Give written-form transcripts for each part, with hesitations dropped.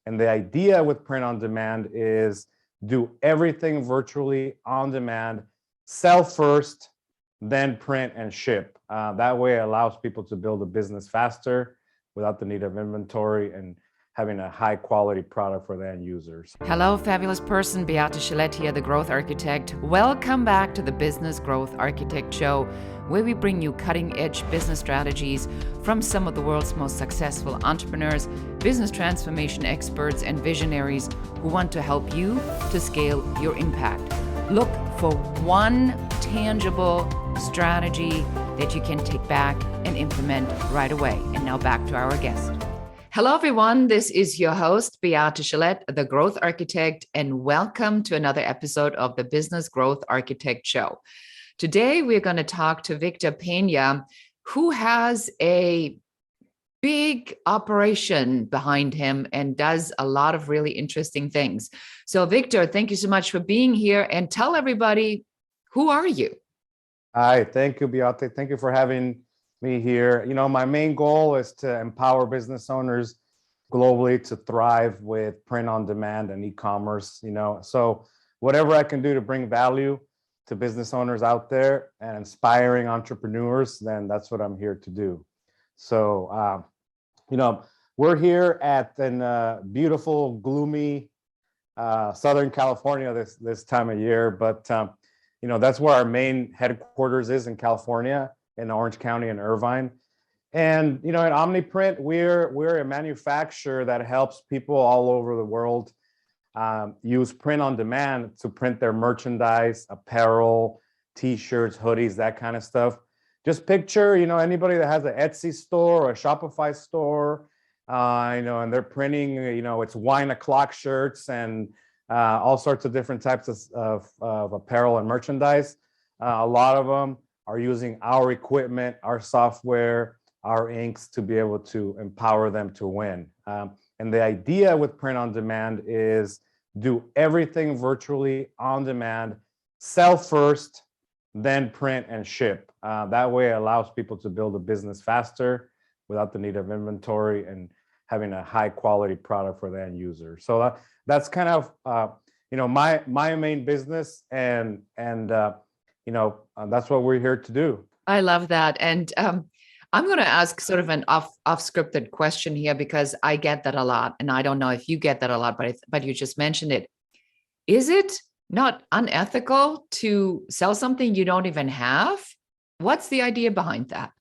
And the idea with print on demand is do everything virtually on demand, sell first, then print and ship. That way it allows people to build a business faster without the need of inventory and having a high quality product for the end users. Hello, fabulous person. Beate Gillette here, the Growth Architect. Welcome back to the Business Growth Architect Show, where we bring you cutting-edge business strategies from some of the world's most successful entrepreneurs, business transformation experts, and visionaries who want to help you to scale your impact. Look for one tangible strategy that you can take back and implement right away. And now back to our guest. Hello, everyone. This is your host, Beate Gillette, the Growth Architect, and welcome to another episode of the Business Growth Architect Show. Today, we're going to talk to Victor Peña, who has a big operation behind him and does a lot of really interesting things. So, Victor, thank you so much for being here, and tell everybody, who are you? Hi, thank you, Beate. Thank you for having me here. You know, my main goal is to empower business owners globally to thrive with print on demand and e-commerce, so whatever I can do to bring value to business owners out there and inspiring entrepreneurs, then that's what I'm here to do. So, we're here at beautiful, gloomy Southern California this time of year, but that's where our main headquarters is, in California, in Orange County and Irvine. And, at OmniPrint, we're a manufacturer that helps people all over the world use print on demand to print their merchandise, apparel, t-shirts, hoodies, that kind of stuff. Just picture, anybody that has an Etsy store or a Shopify store, and they're printing, it's wine o'clock shirts and all sorts of different types of apparel and merchandise. A lot of them are using our equipment, our software, our inks to be able to empower them to win. And the idea with print on demand is do everything virtually on demand, sell first, then print and ship. That way it allows people to build a business faster without the need of inventory and having a high quality product for the end user. So that's kind of my main business, and that's what we're here to do. I love that. And I'm going to ask sort of an off-scripted question here, because I get that a lot. And I don't know if you get that a lot, but you just mentioned it. Is it not unethical to sell something you don't even have? What's the idea behind that?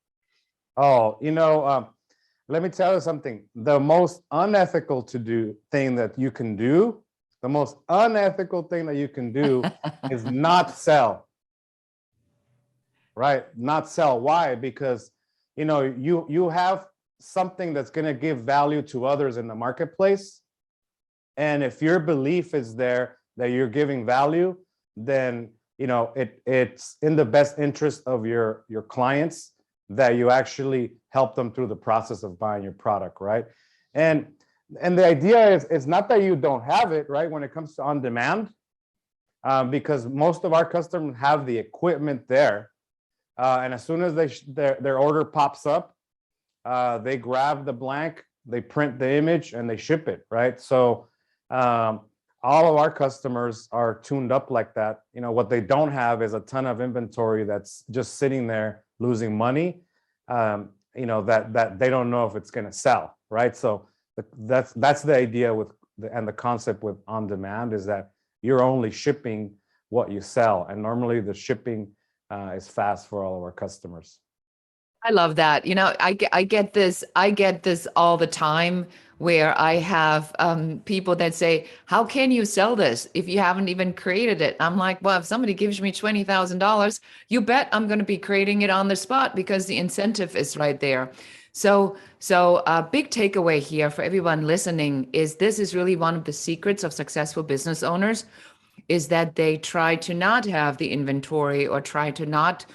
Oh, let me tell you something. The most unethical thing that you can do is not sell. Right? Not sell. Why? Because, you have something that's going to give value to others in the marketplace. And if your belief is there that you're giving value, then, it's in the best interest of your clients that you actually help them through the process of buying your product, right? And the idea is not that you don't have it, right, when it comes to on demand, because most of our customers have the equipment there. And as soon as their order pops up, they grab the blank, they print the image, and they ship it, right? So all of our customers are tuned up like that. What they don't have is a ton of inventory that's just sitting there losing money, that they don't know if it's going to sell, right? So that's the idea and the concept with on demand is that you're only shipping what you sell, and normally the shipping is fast for all of our customers. I love that. I get this all the time, where I have people that say, how can you sell this if you haven't even created it? I'm like, well, if somebody gives me $20,000, you bet I'm going to be creating it on the spot, because the incentive is right there. So a big takeaway here for everyone listening is this is really one of the secrets of successful business owners, is that they try to not have the inventory or try to not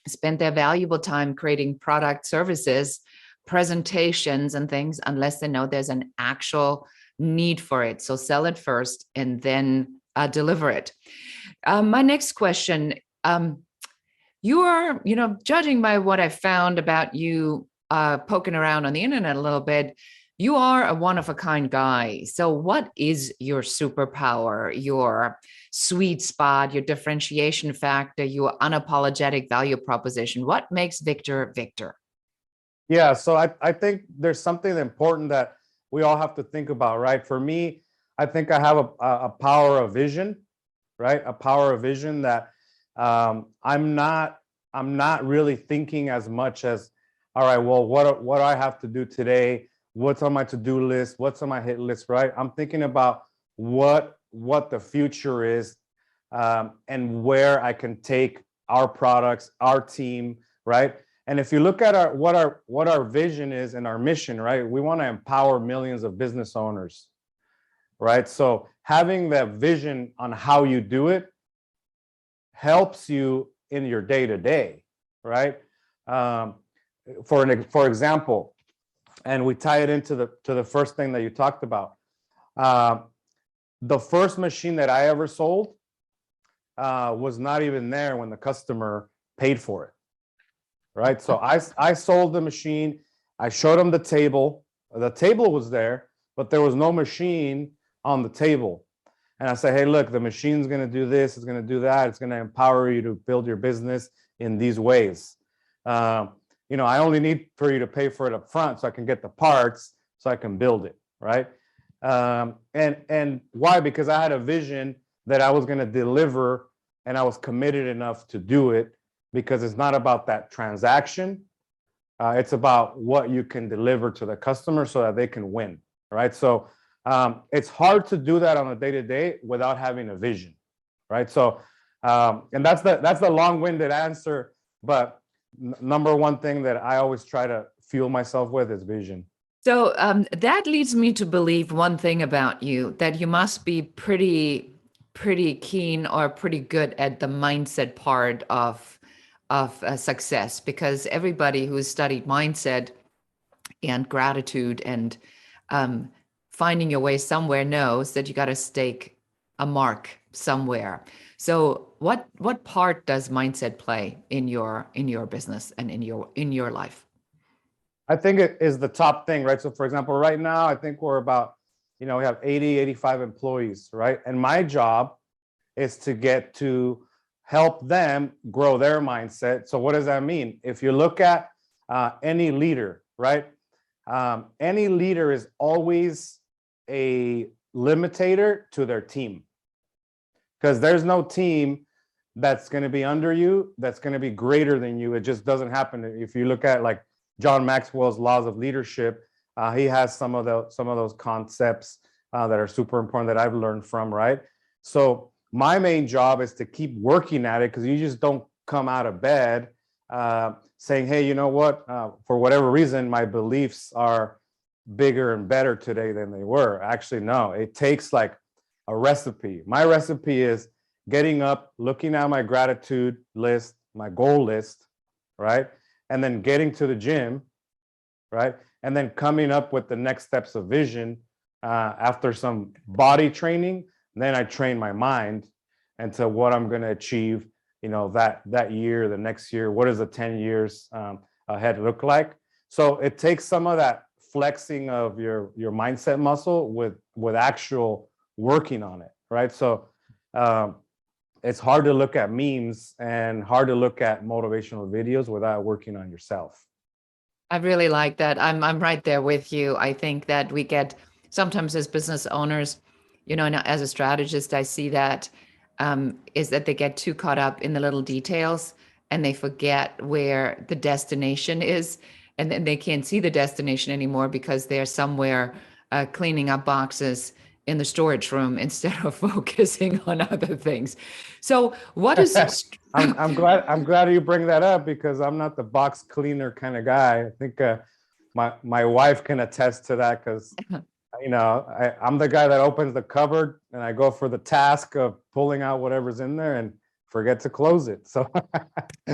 spend their valuable time creating product, services, presentations, and things unless they know there's an actual need for it. So sell it first and then deliver it. My next question, you are, judging by what I found about you, poking around on the internet a little bit, You are a one-of-a-kind guy. So what is your superpower, your sweet spot, your differentiation factor, your unapologetic value proposition? What makes Victor Victor? Yeah, so I think there's something important that we all have to think about, right? For me, I think I have a power of vision, right? A power of vision that I'm not really thinking as much as, all right, well, what do I have to do today? What's on my to-do list? What's on my hit list, right? I'm thinking about what the future is, and where I can take our products, our team, right? And if you look at what our vision is and our mission, right? We want to empower millions of business owners, right? So having that vision on how you do it helps you in your day-to-day, right? For example, and we tie it into the first thing that you talked about. The first machine that I ever sold was not even there when the customer paid for it, right? So I sold the machine. I showed them the table. The table was there, but there was no machine on the table. And I say, hey, look, the machine's going to do this, it's going to do that, it's going to empower you to build your business in these ways. I only need for you to pay for it up front so I can get the parts so I can build it, right? And why? Because I had a vision that I was going to deliver, and I was committed enough to do it, because it's not about that transaction. It's about what you can deliver to the customer so that they can win, right? So it's hard to do that on a day-to-day without having a vision, right? So, and that's the long-winded answer, but number one thing that I always try to fuel myself with is vision. So that leads me to believe one thing about you, that you must be pretty keen or pretty good at the mindset part of success, because everybody who's studied mindset and gratitude and finding your way somewhere knows that you got to stake a mark somewhere. So what part does mindset play in your business and in your life? I think it is the top thing, right? So for example, right now, I think we're about, we have 80, 85 employees, right? And my job is to get to help them grow their mindset. So what does that mean? If you look at any leader, right? Any leader is always a limitator to their team, because there's no team that's going to be under you that's going to be greater than you. It just doesn't happen. If you look at like John Maxwell's laws of leadership, he has some of those concepts that are super important that I've learned from, right? So my main job is to keep working at it, because you just don't come out of bed saying, hey, you know what, for whatever reason, my beliefs are bigger and better today than they were. Actually, no, it takes like a recipe. My recipe is getting up, looking at my gratitude list, my goal list, right? And then getting to the gym, right? And then coming up with the next steps of vision after some body training. Then I train my mind into what I'm going to achieve, that year, the next year. What does the 10 years ahead look like? So it takes some of that flexing of your mindset muscle with actual working on it, right? So it's hard to look at memes and hard to look at motivational videos without working on yourself. I really like that. I'm right there with you. I think that we get sometimes as business owners, and as a strategist, I see that is that they get too caught up in the little details and they forget where the destination is, and then they can't see the destination anymore because they're somewhere cleaning up boxes in the storage room instead of focusing on other things. So what is I'm glad you bring that up, because I'm not the box cleaner kind of guy. I think my wife can attest to that, because I'm the guy that opens the cupboard and I go for the task of pulling out whatever's in there and forget to close it. So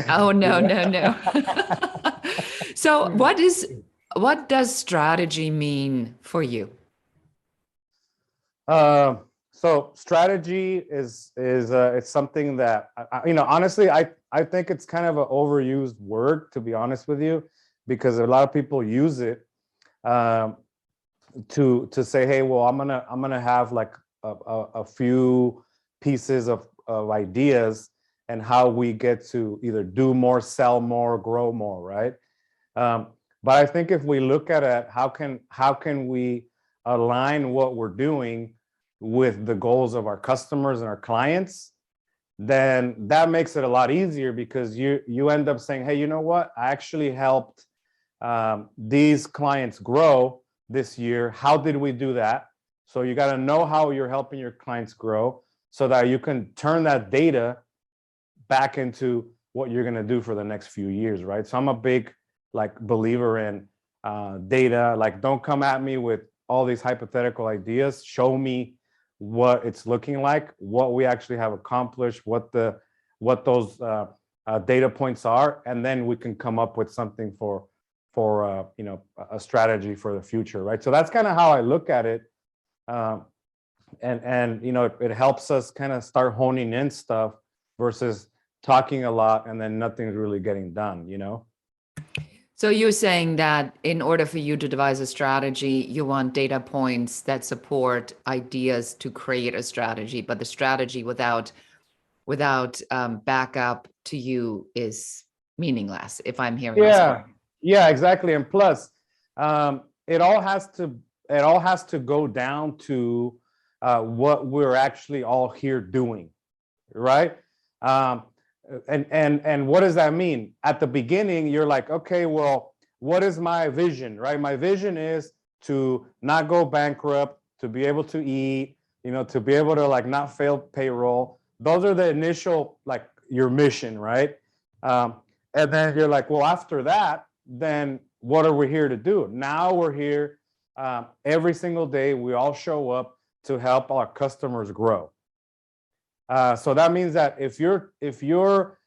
oh no. So what does strategy mean for you? So strategy is it's something that honestly I think it's kind of an overused word, to be honest with you, because a lot of people use it to say, hey, well, I'm gonna have like a few pieces of ideas and how we get to either do more, sell more, grow more, right? But I think if we look at it, how can we align what we're doing with the goals of our customers and our clients? Then that makes it a lot easier, because you end up saying, hey, you know what? I actually helped these clients grow this year. How did we do that? So you got to know how you're helping your clients grow, so that you can turn that data back into what you're going to do for the next few years, right? So I'm a big like believer in data. Like, don't come at me with all these hypothetical ideas. Show me what it's looking like, what we actually have accomplished, what those data points are, and then we can come up with something for you know, a strategy for the future, right? So that's kind of how I look at it. And you know, it helps us kind of start honing in stuff versus talking a lot and then nothing's really getting done, you know? So you're saying that in order for you to devise a strategy, you want data points that support ideas to create a strategy, but the strategy without backup to you is meaningless, if I'm hearing you Yeah, right. yeah, exactly. And plus, it all has to go down to what we're actually all here doing, right? And what does that mean? At the beginning, you're like, okay, well, what is my vision, right? My vision is to not go bankrupt, to be able to eat, you know, to be able to like not fail payroll. Those are the initial, like, your mission, right? And then you're like, well, after that, then what are we here to do? Now we're here every single day. We all show up to help our customers grow. So that means that if you're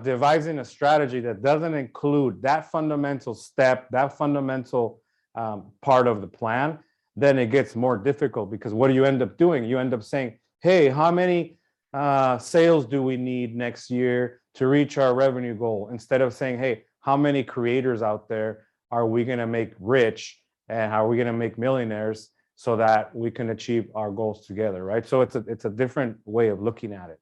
devising a strategy that doesn't include that fundamental step, that fundamental part of the plan, then it gets more difficult, because what do you end up doing? You end up saying, hey, how many sales do we need next year to reach our revenue goal? Instead of saying, hey, how many creators out there are we going to make rich, and how are we going to make millionaires, so that we can achieve our goals together, right? So it's a different way of looking at it.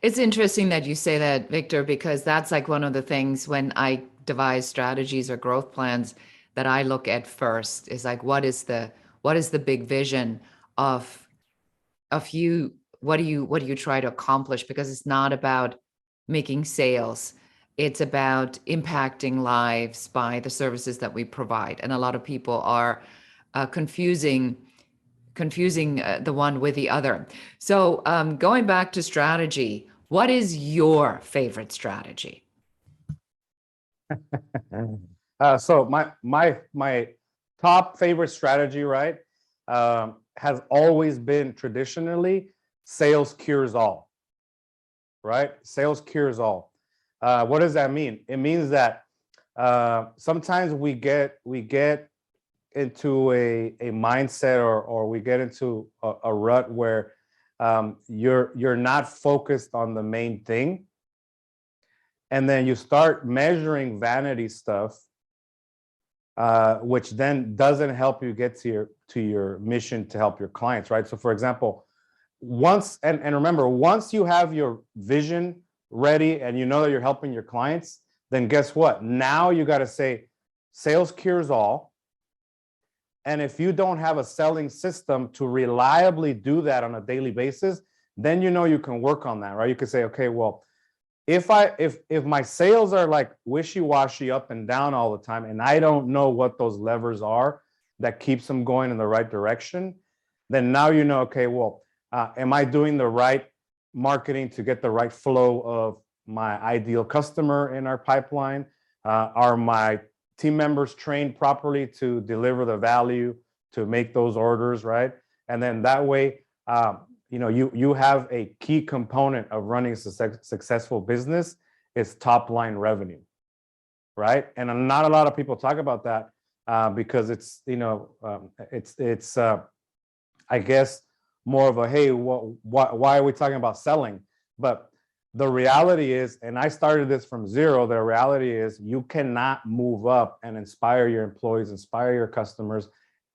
It's interesting that you say that, Victor, because that's like one of the things when I devise strategies or growth plans that I look at first, is like, what is the big vision of you? What do you try to accomplish? Because it's not about making sales. It's about impacting lives by the services that we provide. And a lot of people are confusing the one with the other. So going back to strategy, what is your favorite strategy? So my top favorite strategy, right, has always been traditionally sales cures all, right? Sales cures all. What does that mean? It means that sometimes we get into a mindset, or we get into a rut where you're not focused on the main thing, and then you start measuring vanity stuff, which then doesn't help you get to your mission to help your clients, right? So for example, once remember, once you have your vision ready and you know that you're helping your clients, then guess what? Now you got to say sales cures all. And if you don't have a selling system to reliably do that on a daily basis, then you know you can work on that, right? You could say, okay, well, if my sales are like wishy-washy, up and down all the time, and I don't know what those levers are that keeps them going in the right direction, then now you know, okay, well, am I doing the right marketing to get the right flow of my ideal customer in our pipeline? Are my team members trained properly to deliver the value to make those orders, right? And then that way, you know, you have a key component of running a successful business is top line revenue, right? And not a lot of people talk about that because it's, you know, it's I guess more of a, hey, why are we talking about selling? But the reality is, and I started this from zero, the reality is you cannot move up and inspire your employees, inspire your customers,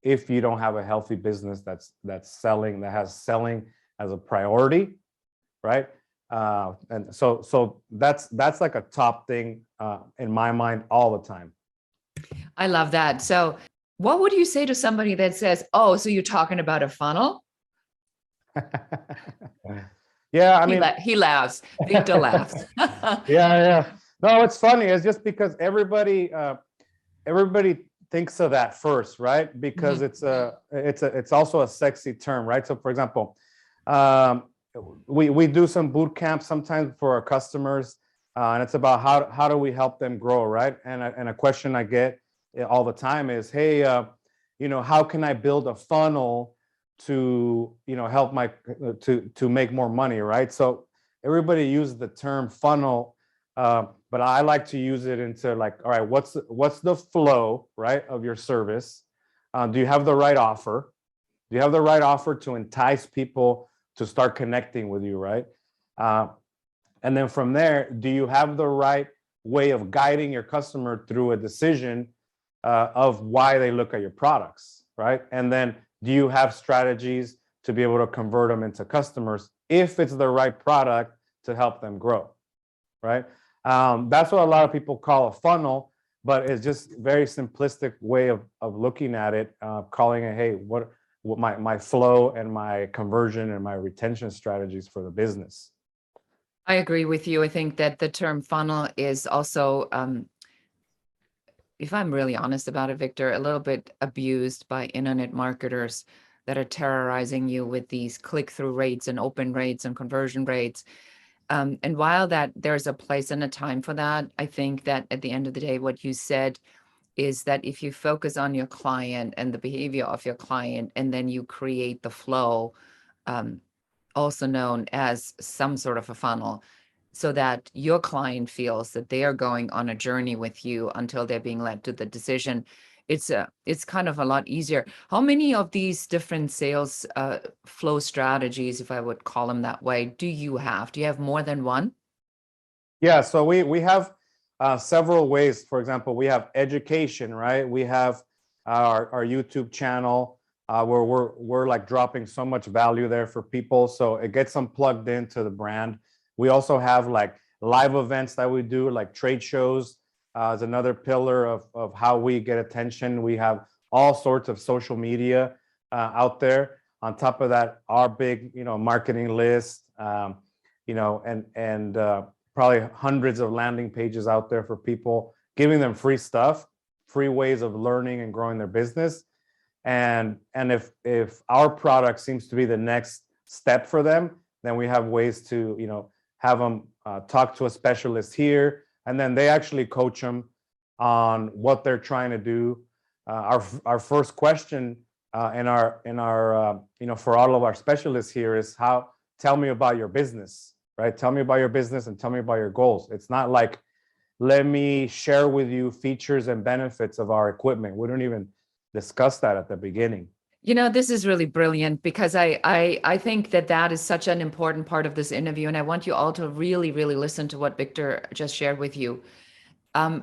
if you don't have a healthy business that's selling, that has selling as a priority, right? And so that's like a top thing in my mind all the time. I love that. So what would you say to somebody that says, oh, so you're talking about a funnel? Yeah, I mean, He laughs. Victor laughs. yeah. No, it's funny. It's just because everybody thinks of that first, right? Because it's also a sexy term, right? So, for example, we do some boot camps sometimes for our customers, and it's about how do we help them grow, right? And a question I get all the time is, hey, how can I build a funnel to help my to make more money, right? So everybody uses the term funnel, but I like to use it into like, all right, what's the flow, right, of your service? Do you have the right offer? Do you have the right offer to entice people to start connecting with you, right? And then from there, do you have the right way of guiding your customer through a decision of why they look at your products, right? And then do you have strategies to be able to convert them into customers if it's the right product to help them grow, right? That's what a lot of people call a funnel, but it's just very simplistic way of looking at it, calling it, hey, what my flow and my conversion and my retention strategies for the business. I agree with you. I think that the term funnel is also, if I'm really honest about it, Victor, a little bit abused by internet marketers that are terrorizing you with these click-through rates and open rates and conversion rates. And while that there's a place and a time for that, I think that at the end of the day, what you said is that if you focus on your client and the behavior of your client, and then you create the flow, also known as some sort of a funnel, so that your client feels that they are going on a journey with you until they're being led to the decision, it's kind of a lot easier. How many of these different sales flow strategies, if I would call them that way, do you have? Do you have more than one? Yeah, so we have several ways. For example, we have education, right? We have our YouTube channel where we're like dropping so much value there for people, so it gets them plugged into the brand. We also have like live events that we do, like trade shows is another pillar of how we get attention. We have all sorts of social media out there. On top of that, our big, marketing list, and probably hundreds of landing pages out there for people, giving them free stuff, free ways of learning and growing their business. And if our product seems to be the next step for them, then we have ways to, have them talk to a specialist here, and then they actually coach them on what they're trying to do. Our first question in our for all of our specialists here is tell me about your business, right? Tell me about your business and tell me about your goals. It's not like, let me share with you features and benefits of our equipment. We don't even discuss that at the beginning. This is really brilliant, because I think that is such an important part of this interview. And I want you all to really, really listen to what Victor just shared with you.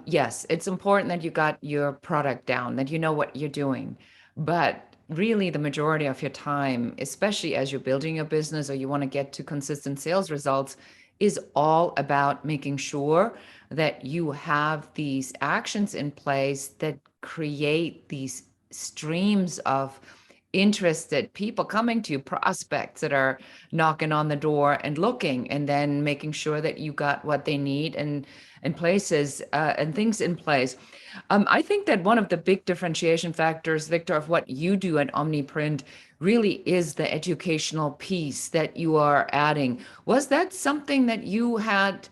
Yes, it's important that you got your product down, that you know what you're doing. But really, the majority of your time, especially as you're building your business or you want to get to consistent sales results, is all about making sure that you have these actions in place that create these streams of interested people coming to you, prospects that are knocking on the door and looking, and then making sure that you got what they need and places and things in place. I think that one of the big differentiation factors, Victor, of what you do at OmniPrint really is the educational piece that you are adding. Was that something that you had,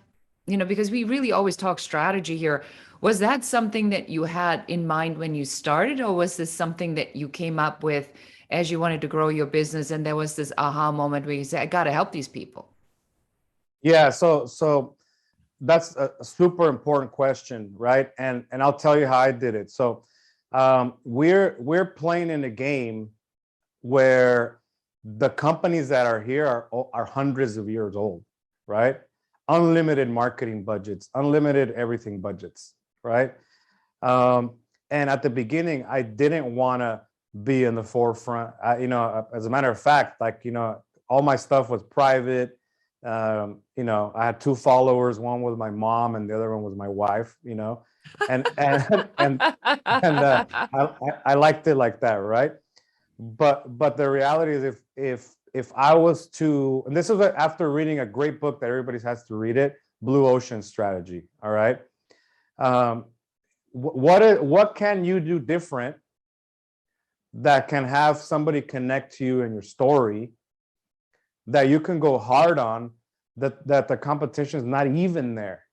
because we really always talk strategy here. Was that something that you had in mind when you started, or was this something that you came up with as you wanted to grow your business and there was this aha moment where you said, I got to help these people? Yeah, so that's a super important question, right? And I'll tell you how I did it. So we're playing in a game where the companies that are here are hundreds of years old, right? Unlimited marketing budgets, unlimited everything budgets, right? And at the beginning, I didn't want to be in the forefront. As a matter of fact, like, all my stuff was private. I had two followers. One was my mom, and the other one was my wife. And I liked it like that, right? But the reality is, if I was to, and this is after reading a great book that everybody has to read it, Blue Ocean Strategy. All right. What can you do different that can have somebody connect to you in your story that you can go hard on, that the competition is not even there,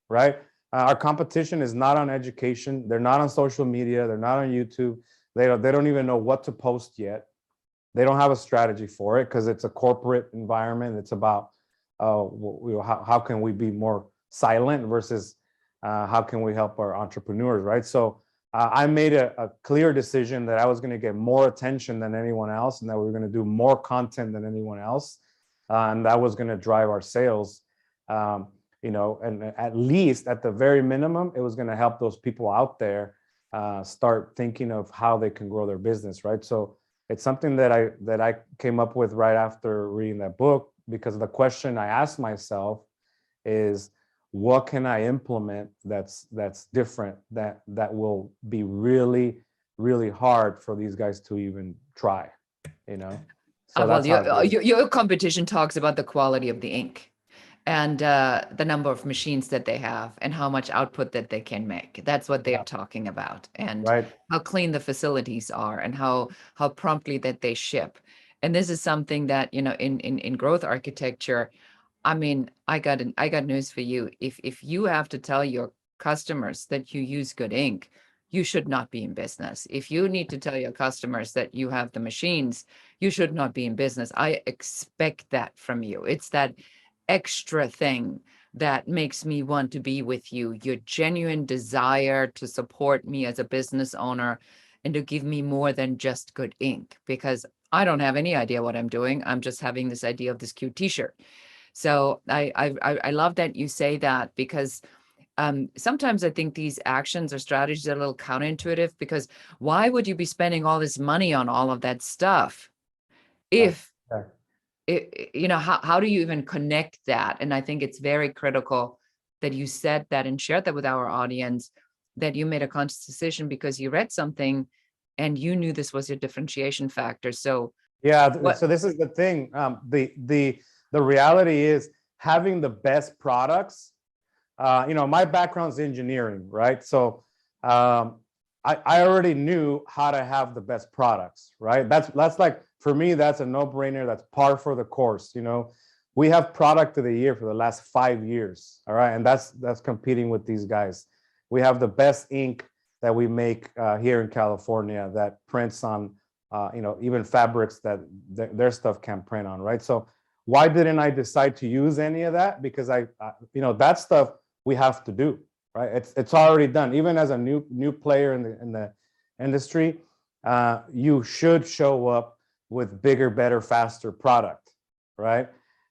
right? Our competition is not on education. They're not on social media. They're not on YouTube. They don't even know what to post yet. They don't have a strategy for it because it's a corporate environment. It's about how can we be more silent versus how can we help our entrepreneurs, right? So I made a clear decision that I was going to get more attention than anyone else, and that we were going to do more content than anyone else, and that was going to drive our sales. And at least at the very minimum, it was going to help those people out there start thinking of how they can grow their business, right? So it's something that I came up with right after reading that book, because the question I asked myself is, what can I implement that's different, that will be really, really hard for these guys to even try, So well, that's your competition talks about the quality of the ink and the number of machines that they have and how much output that they can make. That's what they're talking about, and right. how clean the facilities are, and how promptly that they ship. And this is something that, in growth architecture, I mean, I got news for you. If you have to tell your customers that you use good ink, you should not be in business. If you need to tell your customers that you have the machines, you should not be in business. I expect that from you. It's that extra thing that makes me want to be with you, your genuine desire to support me as a business owner and to give me more than just good ink, because I don't have any idea what I'm doing. I'm just having this idea of this cute t-shirt. So I love that you say that, because sometimes I think these actions or strategies are a little counterintuitive, because why would you be spending all this money on all of that stuff if how do you even connect that? And I think it's very critical that you said that and shared that with our audience, that you made a conscious decision because you read something and you knew this was your differentiation factor. So so this is the thing. The reality is, having the best products. My background's engineering, right? So I already knew how to have the best products, right? That's like, for me, that's a no-brainer. That's par for the course. We have product of the year for the last 5 years, all right? And that's competing with these guys. We have the best ink that we make here in California that prints on, even fabrics that their stuff can't print on, right? So why didn't I decide to use any of that? Because that stuff we have to do, right? It's already done. Even as a new player in the industry, you should show up with bigger, better, faster product, right?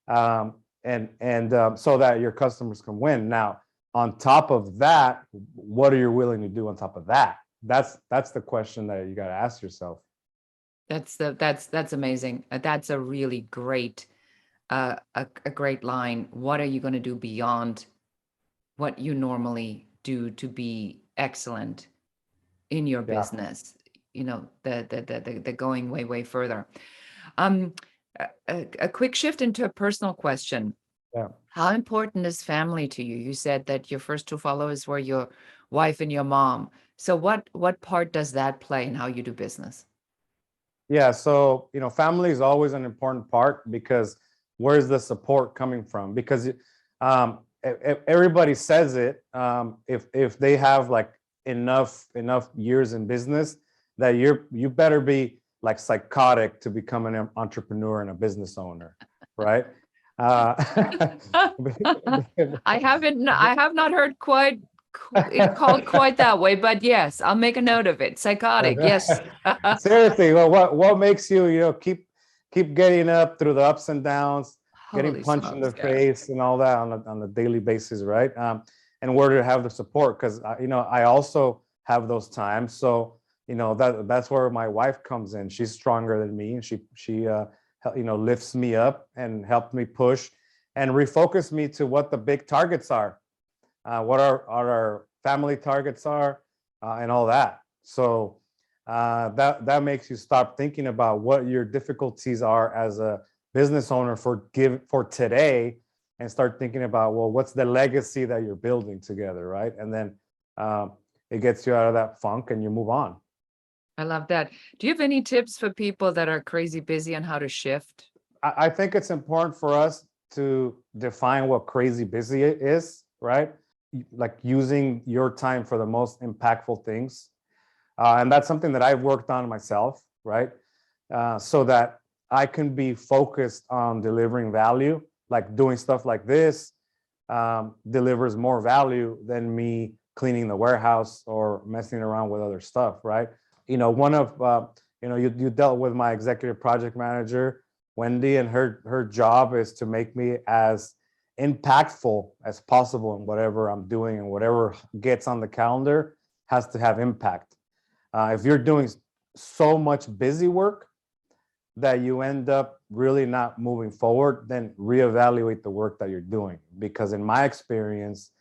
So that your customers can win. Now, on top of that, what are you willing to do on top of that? That's the question that you got to ask yourself. That's amazing. That's a really great a great line. What are you going to do beyond what you normally do to be excellent in your business? The going way further. A quick shift into a personal question. Yeah. How important is family to you? You said that your first two followers were your wife and your mom. So what part does that play in how you do business? Yeah, so family is always an important part, because where's the support coming from? Because everybody says it, if they have like enough years in business, that you better be like psychotic to become an entrepreneur and a business owner, right? I have not heard it called quite that way, but yes, I'll make a note of it. Psychotic, yes. Seriously, well, what makes you keep getting up through the ups and downs, getting Holy punched in the smokes, face and all that on a daily basis, right? And where to have the support, because I also have those times. So that's where my wife comes in. She's stronger than me, and she lifts me up and helped me push and refocus me to what the big targets are, what our family targets are, and all that. So that makes you stop thinking about what your difficulties are as a business owner for today, and start thinking about, well, what's the legacy that you're building together, right? And then it gets you out of that funk and you move on. I love that. Do you have any tips for people that are crazy busy on how to shift? I think it's important for us to define what crazy busy is, right? Like using your time for the most impactful things. And that's something that I've worked on myself, right? So that I can be focused on delivering value, like doing stuff like this delivers more value than me cleaning the warehouse or messing around with other stuff, right? One of, you dealt with my executive project manager, Wendy, and her job is to make me as impactful as possible in whatever I'm doing, and whatever gets on the calendar has to have impact. If you're doing so much busy work that you end up really not moving forward, then reevaluate the work that you're doing. Because in my experience,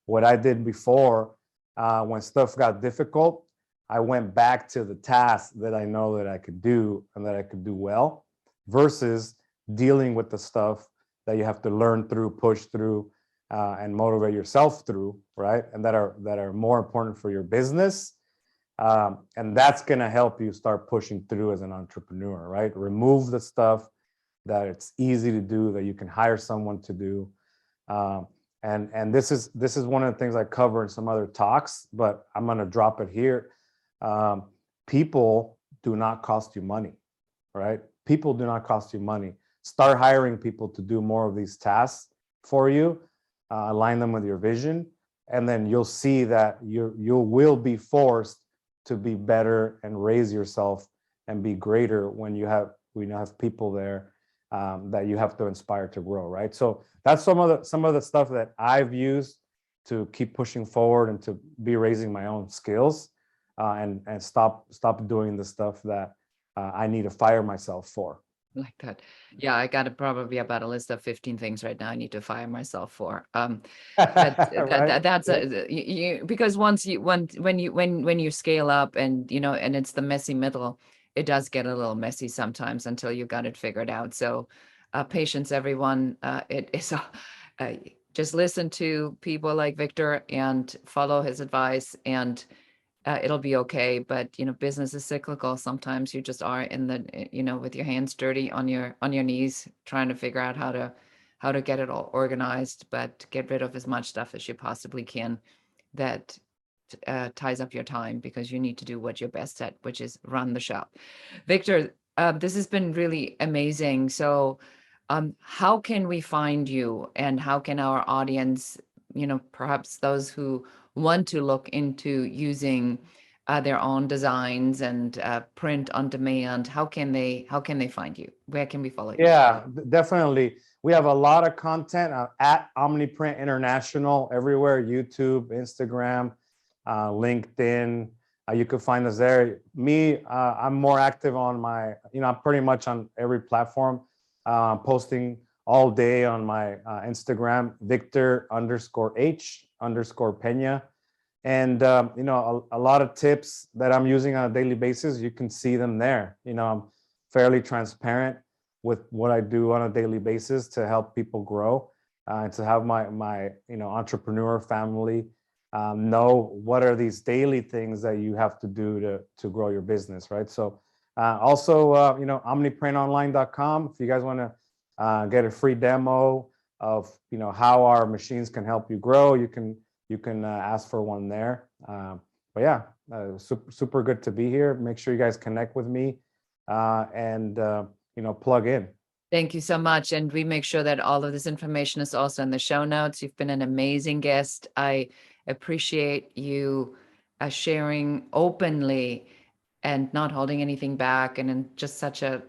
what I did before, when stuff got difficult, I went back to the task that I know that I could do and that I could do well, versus dealing with the stuff that you have to learn through, push through, and motivate yourself through, right? And that are more important for your business. And that's going to help you start pushing through as an entrepreneur, right? Remove the stuff that it's easy to do, that you can hire someone to do. And this is one of the things I cover in some other talks, but I'm going to drop it here. People do not cost you money, right? People do not cost you money. Start hiring people to do more of these tasks for you, align them with your vision, and then you'll see that you will be forced to be better and raise yourself and be greater when you have people there that you have to inspire to grow, right? So that's some of the stuff that I've used to keep pushing forward and to be raising my own skills, and stop doing the stuff that I need to fire myself for. Like that. Yeah, I got probably about a list of 15 things right now I need to fire myself for. That's because when you scale up, and and it's the messy middle, it does get a little messy sometimes until you got it figured out. So patience, everyone. It is just listen to people like Victor and follow his advice, and it'll be okay. But business is cyclical. Sometimes you just are in the with your hands dirty on your knees, trying to figure out how to get it all organized, but get rid of as much stuff as you possibly can that ties up your time, because you need to do what you're best at, which is run the shop. Victor, this has been really amazing. So how can we find you, and how can our audience, perhaps those who want to look into using their own designs and print on demand, how can they find you? Where can we follow you? Yeah, definitely. We have a lot of content at OmniPrint International everywhere: YouTube, Instagram, LinkedIn. You can find us there. Me, I'm more active on my, I'm pretty much on every platform, posting all day on my Instagram, Victor_H_Peña. And, a lot of tips that I'm using on a daily basis, you can see them there. I'm fairly transparent with what I do on a daily basis to help people grow, and to have my entrepreneur family know what are these daily things that you have to do to grow your business, right? So also, omniprintonline.com, if you guys want to get a free demo of how our machines can help you grow, you can ask for one there. But yeah, super good to be here. Make sure you guys connect with me, and plug in. Thank you so much. And we make sure that all of this information is also in the show notes. You've been an amazing guest. I appreciate you sharing openly and not holding anything back, and in just such a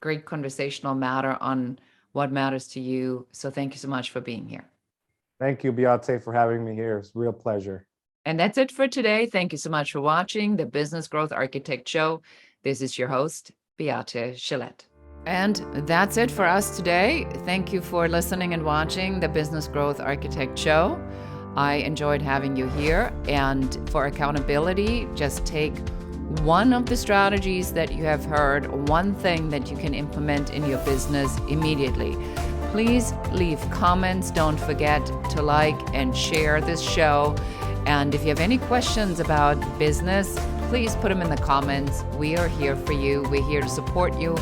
great conversational matter on what matters to you. So thank you so much for being here. Thank you, Beate, for having me here. It's a real pleasure. And that's it for today. Thank you so much for watching the Business Growth Architect Show. This is your host, Beate Gillette. And that's it for us today. Thank you for listening and watching the Business Growth Architect Show. I enjoyed having you here. And for accountability, just take one of the strategies that you have heard, one thing that you can implement in your business immediately. Please leave comments. Don't forget to like and share this show. And if you have any questions about business, please put them in the comments. We are here for you. We're here to support you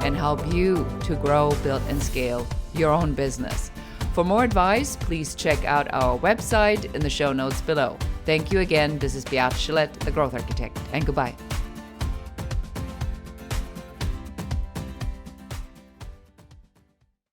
and help you to grow, build, and scale your own business. For more advice, please check out our website in the show notes below. Thank you again. This is Beate Gillette, the Growth Architect, and goodbye.